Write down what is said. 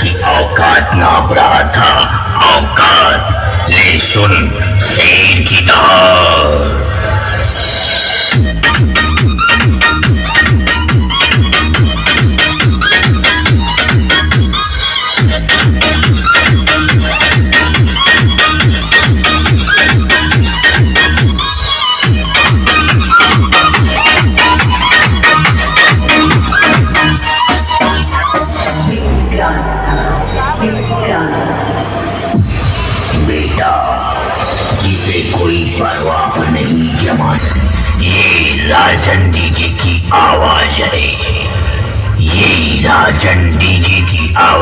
की औकात नाप रहा था। औकात ले सुन शेर की दहाड़। बेटा, जिसे कोई परवाह नहीं जमा, ये राजन डीजे की आवाज है। ये राजन डीजे की आवाज।